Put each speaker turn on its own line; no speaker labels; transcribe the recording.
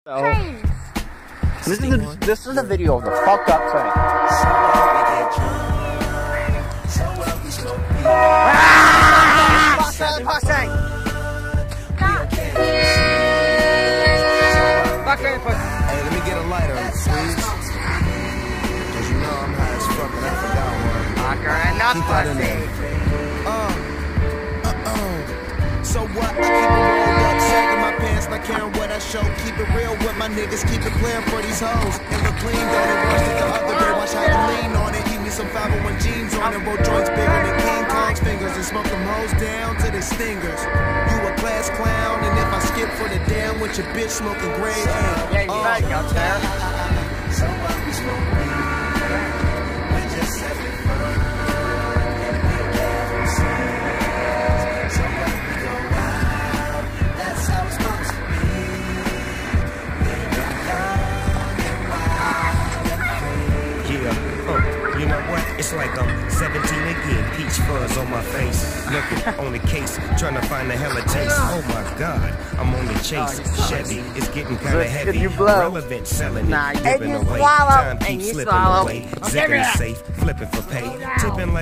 Trains.
This is a video of the fucked up train.
Hey, let me get a lighter, please. Cause you know I'm high as fuck and I forgot one.
Fucker and not
Keep that in there. So what? I keep it rolled up, sagging my pants, not caring what I show. Keep it real with my niggas, keep it clear for these hoes. And look clean, don't it rush to the other day. Watch how you lean on it. Keep me some 501 jeans on it. Roll joints bigger than King Kong's fingers. And smoke them hoes down to their stingers. You a class clown, and if I skip for the damn with your bitch smoking gray.
Yeah, you right, out there.
So what we smoke weed, we just set it fun. And we never see. So when we go out, that's how it's supposed to be. Living young and wild and free.
Yeah, you know what? It's like I'm 17 again, peach fuzz on my face. Looking on the case, trying to find a hella taste. Oh my god, I'm on the chase. Chevy is getting kinda heavy.
You blow.
Relevant, selling
Nah,
it,
and
giving
you
away.
swallow,
Time
and
keeps
you
slipping
swallow.
away. Zipping safe, flipping for pay. Tipping like